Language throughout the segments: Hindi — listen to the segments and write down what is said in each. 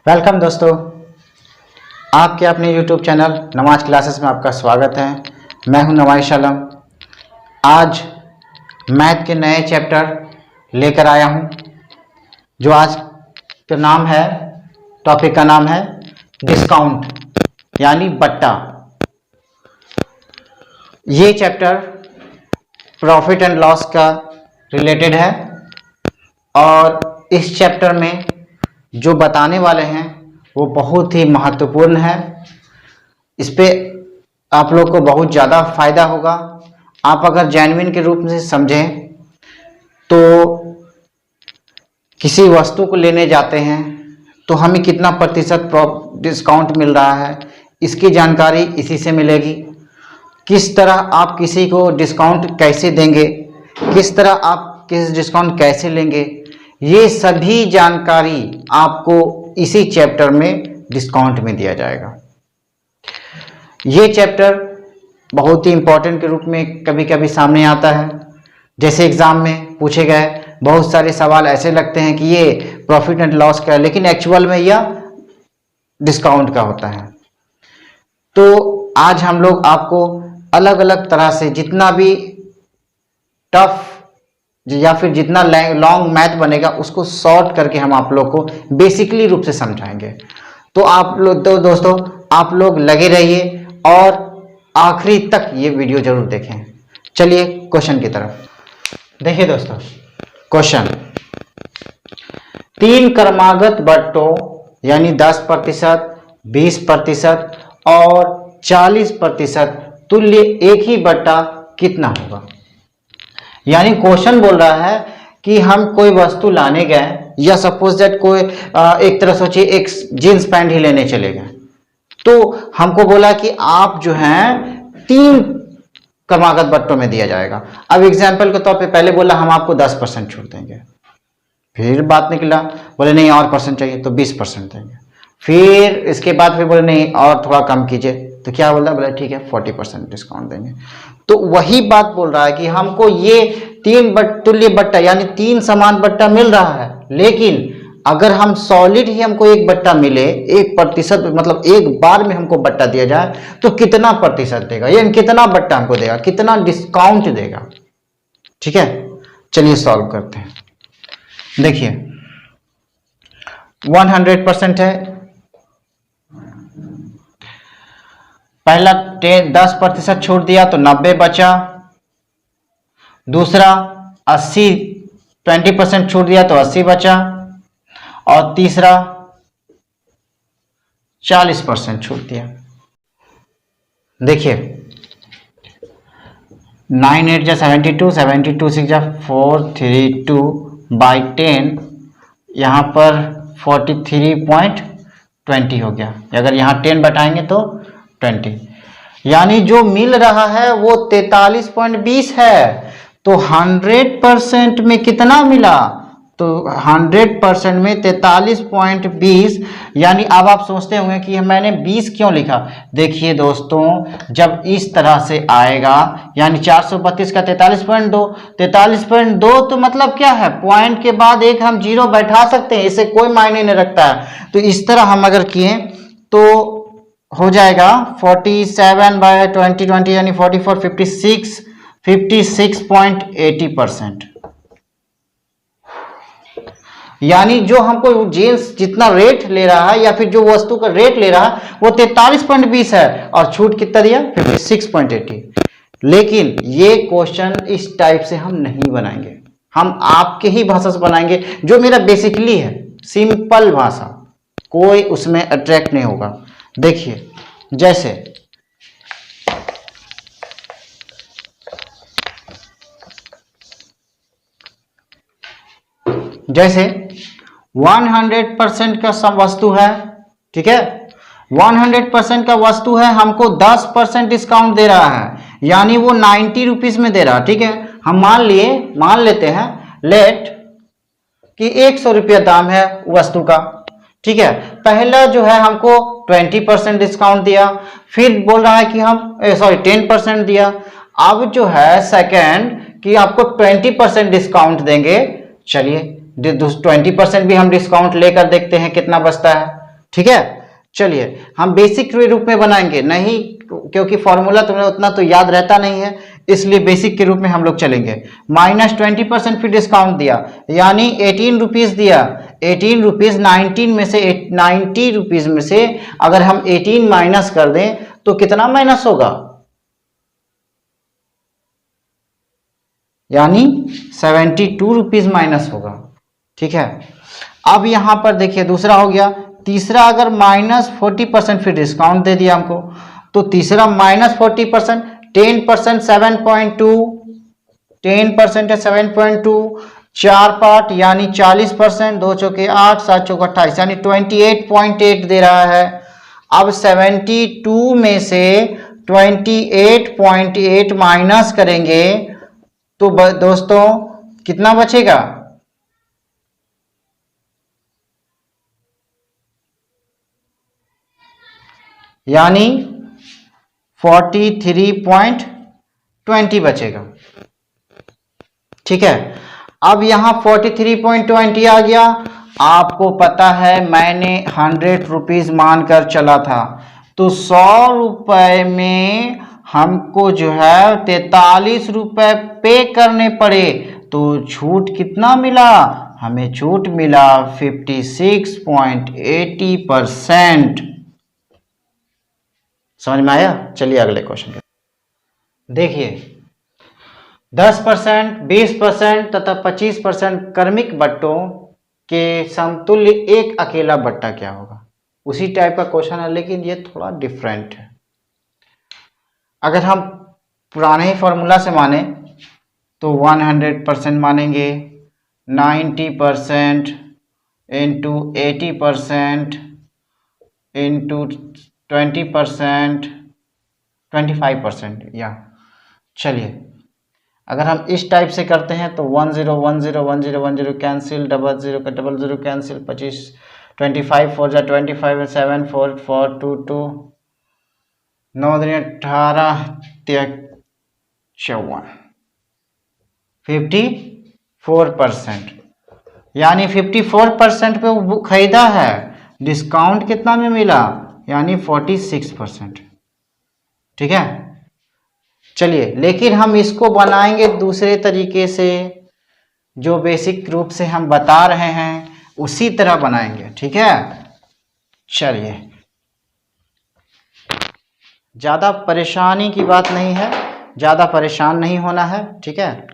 वेलकम दोस्तों, आपके अपने YouTube चैनल नमाज क्लासेस में आपका स्वागत है। मैं हूं नवाइश आलम। आज मैथ के नए चैप्टर लेकर आया हूं, जो आज का नाम है, टॉपिक का नाम है डिस्काउंट यानी बट्टा। ये चैप्टर प्रॉफिट एंड लॉस का रिलेटेड है और इस चैप्टर में जो बताने वाले हैं वो बहुत ही महत्वपूर्ण है। इस पे आप लोग को बहुत ज़्यादा फायदा होगा। आप अगर जेन्युइन के रूप में समझें तो किसी वस्तु को लेने जाते हैं तो हमें कितना प्रतिशत डिस्काउंट मिल रहा है, इसकी जानकारी इसी से मिलेगी। किस तरह आप किसी को डिस्काउंट कैसे देंगे, किस तरह आप किस डिस्काउंट कैसे लेंगे, ये सभी जानकारी आपको इसी चैप्टर में डिस्काउंट में दिया जाएगा। ये चैप्टर बहुत ही इंपॉर्टेंट के रूप में कभी कभी सामने आता है। जैसे एग्जाम में पूछे गए बहुत सारे सवाल ऐसे लगते हैं कि ये प्रॉफिट एंड लॉस का है, लेकिन एक्चुअल में यह डिस्काउंट का होता है। तो आज हम लोग आपको अलग अलग तरह से जितना भी टफ या फिर जितना लॉन्ग मैथ बनेगा उसको शॉर्ट करके हम आप लोग को बेसिकली रूप से समझाएंगे। तो आप लोग तो दोस्तों आप लोग लगे रहिए और आखिरी तक ये वीडियो जरूर देखें। चलिए क्वेश्चन की तरफ देखिए दोस्तों। क्वेश्चन, 3 क्रमागत बट्टों यानी 10%, 20% और 40% तुल्य एक ही बट्टा कितना होगा। यानी क्वेश्चन बोल रहा है कि हम कोई वस्तु लाने गए, या सपोज दैट कोई एक तरह सोचिए एक जींस पैंट ही लेने चले गए, तो हमको बोला कि आप जो हैं 3 क्रमागत बट्टों में दिया जाएगा। अब एग्जाम्पल के तौर पे पहले बोला हम आपको 10% छूट देंगे, फिर बात निकला बोले नहीं और परसेंट चाहिए तो 20% देंगे, फिर इसके बाद फिर बोले नहीं और थोड़ा कम कीजिए, तो क्या बोला, बोले ठीक है 40% डिस्काउंट देंगे। तो वही बात बोल रहा है कि हमको ये 3 तुल्य बट्टा यानी 3 समान बट्टा मिल रहा है, लेकिन अगर हम सॉलिड ही हमको एक बट्टा मिले, 1% मतलब एक बार में हमको बट्टा दिया जाए तो कितना प्रतिशत देगा, यानी कितना बट्टा हमको देगा, कितना डिस्काउंट देगा। ठीक है, चलिए सॉल्व करते हैं। देखिए 100% है, पहला 10% छूट दिया तो 90 बचा, दूसरा 20% छूट दिया तो 80 बचा, और तीसरा 40% छूट दिया। देखिए 9 8 जा 72, 72 6 जा 432 बाई 10, यहाँ पर 43.20 हो गया। अगर यहाँ 10 बटाएंगे तो 20, यानी जो मिल रहा है वो 43.20 है। तो 100% में कितना मिला, तो 100% में 43.20, यानी अब आप सोचते होंगे कि मैंने 20 क्यों लिखा। देखिए दोस्तों, जब इस तरह से आएगा यानी 432 का 43.2, 43.2 तो मतलब क्या है, पॉइंट के बाद एक हम जीरो बैठा सकते हैं, इससे कोई मायने नहीं रखता है। तो इस तरह हम अगर किए तो हो जाएगा 47/20 यानी 44 56.80%। यानी जो हमको जींस जितना रेट ले रहा है या फिर जो वस्तु का रेट ले रहा है वो 43.20 है और छूट कितना दिया 56.80। लेकिन ये क्वेश्चन इस टाइप से हम नहीं बनाएंगे, हम आपके ही भाषा से बनाएंगे, जो मेरा बेसिकली है सिंपल भाषा, कोई उसमें अट्रैक्ट नहीं होगा। देखिए जैसे 100% का सब वस्तु है, ठीक है, 100% का वस्तु है, हमको 10% डिस्काउंट दे रहा है, यानी वो 90 रुपीज में दे रहा है। ठीक है, हम मान लेते हैं लेट कि 100 रुपया दाम है वस्तु का। ठीक है, पहला जो है हमको 20% डिस्काउंट दिया, फिर बोल रहा है कि हम 10% दिया। अब जो है सेकंड कि आपको 20% डिस्काउंट देंगे। चलिए 20% भी हम डिस्काउंट लेकर देखते हैं कितना बचता है। ठीक है, चलिए हम बेसिक के रूप में बनाएंगे नहीं, क्योंकि फॉर्मूला तुम्हें उतना तो याद रहता नहीं है, इसलिए बेसिक के रूप में हम लोग चलेंगे। -20% फिर डिस्काउंट दिया, यानी 18 रुपीज दिया। 18 रुपीज 19 में से 90 रुपीज में से अगर हम 18 माइनस कर दें तो कितना माइनस होगा, यानी 72 रुपीज माइनस होगा। ठीक है, अब यहां पर देखिए दूसरा हो गया। तीसरा अगर -40% फिर डिस्काउंट दे दिया हमको, तो तीसरा -40%, 10% 7.2, 10% है 7.2, 4 पार्ट यानी 40%, 2 चौके 8, 7 चौके 28 यानी 28.8 दे रहा है। अब 72 में से 28.8 माइनस करेंगे तो दोस्तों कितना बचेगा, यानी 43.20 बचेगा। ठीक है, अब यहां 43.20 आ गया। आपको पता है मैंने 100 रुपीज मानकर चला था, तो 100 रुपए में हमको जो है 43 रुपए पे करने पड़े, तो छूट कितना मिला, हमें छूट मिला 56.80%। समझ में आया? चलिए अगले क्वेश्चन देखिए। 10%, 20% तथा 25% क्रमिक बट्टों के समतुल्य एक अकेला बट्टा क्या होगा। उसी टाइप का क्वेश्चन है, लेकिन ये थोड़ा डिफरेंट है। अगर हम पुराने ही फॉर्मूला से माने तो 100% मानेंगे, 90% इंटू 80% इंटू 20%, 25%, या चलिए अगर हम इस टाइप से करते हैं तो 10 10 10 10 कैंसिल, 00 का 00 कैंसिल, 25 25 4 जा 25, 7 4 4 2 2, 9 18 54, 54%, यानी 54% पे वो खरीदा है। डिस्काउंट कितना में मिला, यानी 46%। ठीक है, चलिए लेकिन हम इसको बनाएंगे दूसरे तरीके से, जो बेसिक रूप से हम बता रहे हैं उसी तरह बनाएंगे। ठीक है, चलिए ज़्यादा परेशानी की बात नहीं है, ज़्यादा परेशान नहीं होना है। ठीक है,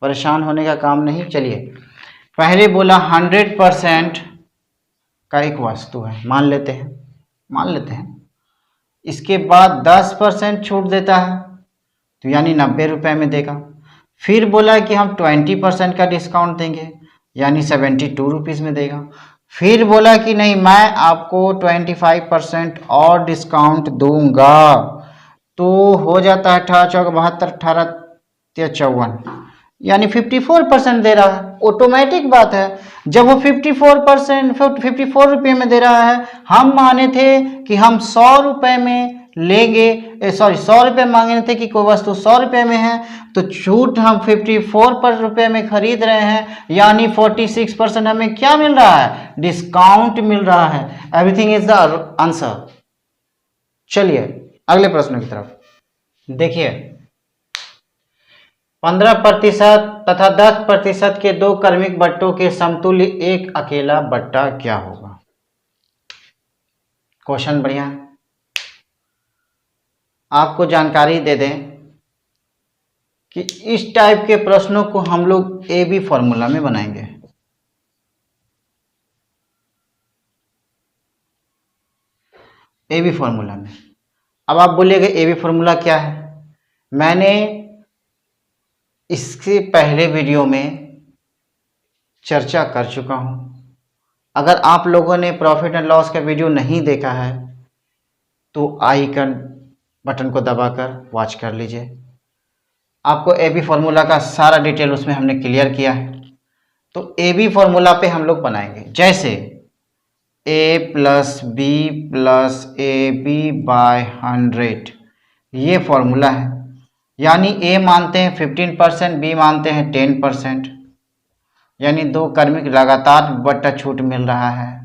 परेशान होने का काम नहीं। चलिए पहले बोला 100% का एक वस्तु है, मान लेते हैं। इसके बाद 10% छूट देता है, तो यानी 90 रुपये में देगा। फिर बोला कि हम 20% का डिस्काउंट देंगे, यानी 72 रुपीज़ में देगा। फिर बोला कि नहीं, मैं आपको 25% और डिस्काउंट दूंगा, तो हो जाता है 18 चौक 72, 18 54, यानी 54% दे रहा है। ऑटोमेटिक बात है, जब वो 54 रुपये में दे रहा है, हम माने थे कि हम 100 रुपये में लेंगे, सॉरी 100 रुपये मांगे थे कि कोई वस्तु 100 रुपये में है, तो छूट हम 54 रुपये में खरीद रहे हैं, यानी 46% हमें क्या मिल रहा है, डिस्काउंट मिल रहा है। Everything is the answer. चलिए अगले प्रश्न की तरफ देखिए। 15% तथा 10% के दो क्रमिक बट्टों के समतुल्य एक अकेला बट्टा क्या होगा। क्वेश्चन बढ़िया है। आपको जानकारी दे दें कि इस टाइप के प्रश्नों को हम लोग ए बी फॉर्मूला में बनाएंगे। ए बी फॉर्मूला में। अब आप बोलिएगा ए बी फॉर्मूला क्या है। मैंने इसके पहले वीडियो में चर्चा कर चुका हूं। अगर आप लोगों ने प्रॉफिट एंड लॉस का वीडियो नहीं देखा है तो आइकन बटन को दबाकर वॉच कर लीजिए। आपको ए बी फॉर्मूला का सारा डिटेल उसमें हमने क्लियर किया है। तो ए बी फॉर्मूला पे हम लोग बनाएंगे, जैसे A plus B plus A B by 100, ये फॉर्मूला है। यानी ए मानते हैं 15%, बी मानते हैं 10%, यानी दो क्रमिक लगातार बट्टा छूट मिल रहा है।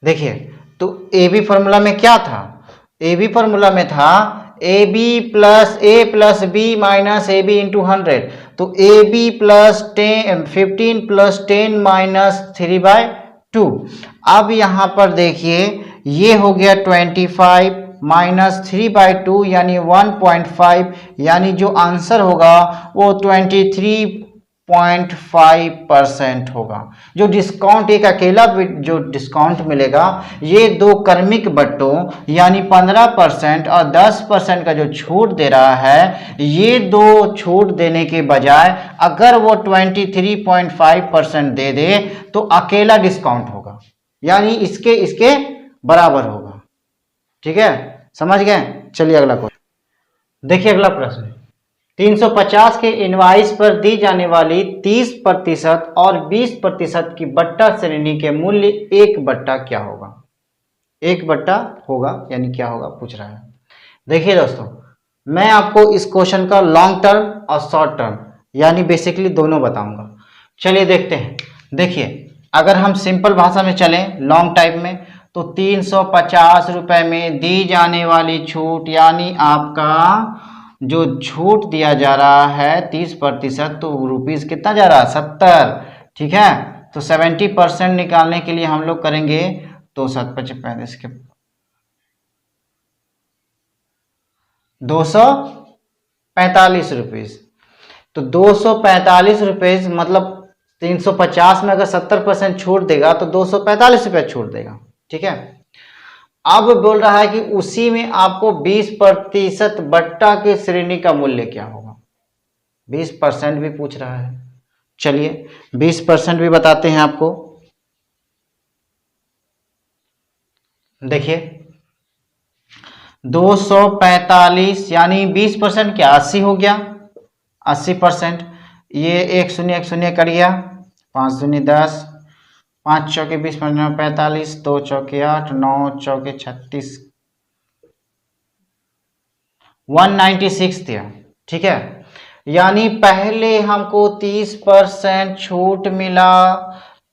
देखिए, तो ए बी फॉर्मूला में क्या था, ए बी फॉर्मूला में था a b plus b minus a b into 100, तो a b plus 15 plus 10 minus 3/2। अब यहाँ पर देखिए ये हो गया 25 माइनस 3/2 यानी 1.5, यानी जो आंसर होगा वो 23.5% होगा। जो डिस्काउंट, एक अकेला जो डिस्काउंट मिलेगा, ये दो क्रमिक बट्टों यानी 15% और 10% का जो छूट दे रहा है, ये दो छूट देने के बजाय अगर वो 23.5% दे दे तो अकेला डिस्काउंट होगा, यानी इसके बराबर होगा। ठीक है, समझ गए? चलिए अगला क्वेश्चन देखिए। अगला प्रश्न 350 के इनवाइस पर दी जाने वाली 30% और 20% की बट्टा श्रेणी के मूल्य एक बट्टा क्या होगा? एक बट्टा होगा यानी क्या होगा पूछ रहा है। देखिए दोस्तों, मैं आपको इस क्वेश्चन का लॉन्ग टर्म और शॉर्ट टर्म यानी बेसिकली दोनों बताऊंगा। चलिए देखते हैं। देखिए, अगर हम सिंपल भाषा में चलें लॉन्ग टाइप में, तो 350 रुपए में दी जाने वाली छूट यानी आपका जो छूट दिया जा रहा है 30%, तो रुपीज कितना जा रहा है? 70। ठीक है, तो 70% निकालने के लिए हम लोग करेंगे तो 7×5 के 245 रुपीज। तो 245 रुपीज मतलब 350 में अगर 70% छूट देगा तो 245 रुपये छूट देगा। ठीक है, अब बोल रहा है कि उसी में आपको 20% बट्टा की श्रेणी का मूल्य क्या होगा। 20% भी पूछ रहा है। चलिए 20% भी बताते हैं आपको। देखिए 245 यानी 20% क्या 80 हो गया, 80%। ये एक शून्य कट गया, 5 दूनी 10, 5 चौके 20, 45, 2 चौके 8, 9 चौके 36, 196 दिया। ठीक है, यानी पहले हमको 30% छूट मिला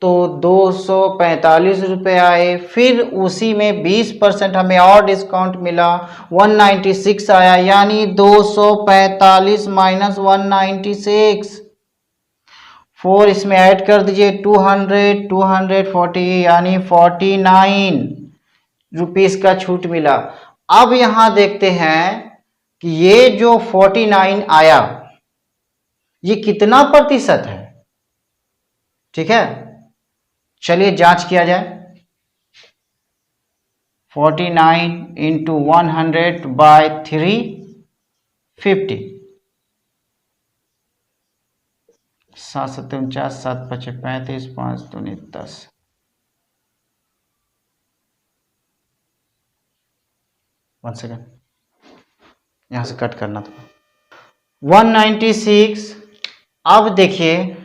तो 245 रुपये आए, फिर उसी में 20% हमें और डिस्काउंट मिला 196 आया, यानी 245 माइनस 196, 4 इसमें ऐड कर दीजिए 200, 240 यानी 49 रुपीस का छूट मिला। अब यहां देखते हैं कि ये जो 49 आया ये कितना प्रतिशत है। ठीक है, चलिए जांच किया जाए। 49 इंटू 100 बाय 350, 7 7 49, 7 5 35, 5 दूनी 10। वन सेकेंड, यहां से कट करना था। 196। अब देखिए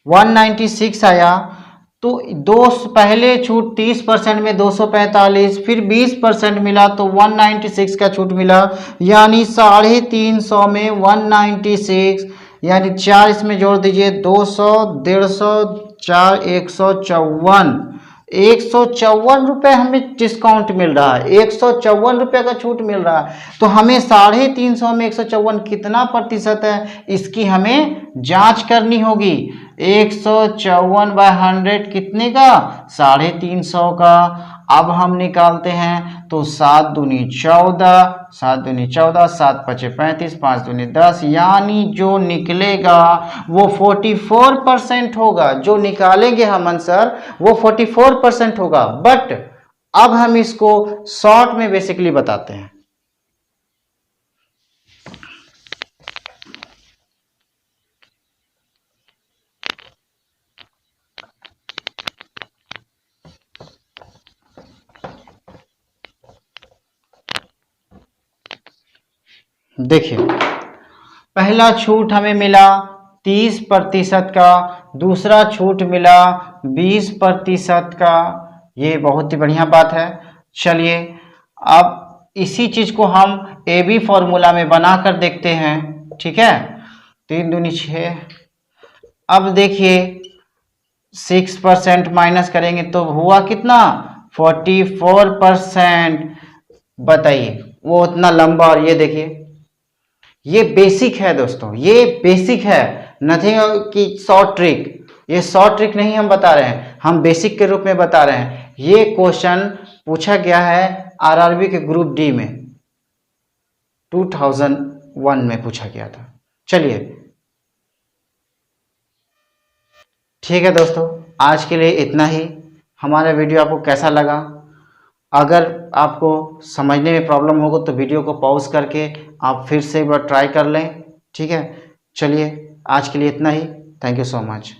196 आया तो पहले छूट 30% में 245, फिर 20% मिला तो 196 का छूट मिला, यानी 350 में 196, यानी 4 इसमें जोड़ दीजिए 200, 150, 4 154 रुपये हमें डिस्काउंट मिल रहा है, 154 रुपये का छूट मिल रहा है। तो हमें 350 में 154 कितना प्रतिशत है इसकी हमें जांच करनी होगी। 154/100 कितने का? 350 का। अब हम निकालते हैं तो 7 दूनी 14, 7 दूनी 14, 7 5 35, 5 दूनी 10, यानी जो निकलेगा वो 44% होगा। जो निकालेंगे हम आंसर वो 44% होगा। बट अब हम इसको शॉर्ट में बेसिकली बताते हैं। देखिए पहला छूट हमें मिला 30% का, दूसरा छूट मिला 20% का। ये बहुत ही बढ़िया बात है। चलिए अब इसी चीज को हम ए बी फॉर्मूला में बनाकर देखते हैं। ठीक है, 3 दूनी 6। अब देखिए 6% माइनस करेंगे तो हुआ कितना? 44%। बताइए वो उतना लंबा, और ये देखिए, ये बेसिक है दोस्तों, ये बेसिक है, नथिंग की शॉर्ट ट्रिक। ये शॉर्ट ट्रिक नहीं हम बता रहे हैं, हम बेसिक के रूप में बता रहे हैं। ये क्वेश्चन पूछा गया है आरआरबी के ग्रुप डी में, 2001 में पूछा गया था। चलिए ठीक है दोस्तों, आज के लिए इतना ही। हमारा वीडियो आपको कैसा लगा? अगर आपको समझने में प्रॉब्लम होगा तो वीडियो को पॉज करके आप फिर से एक बार ट्राई कर लें, ठीक है। चलिए आज के लिए इतना ही। Thank you so much.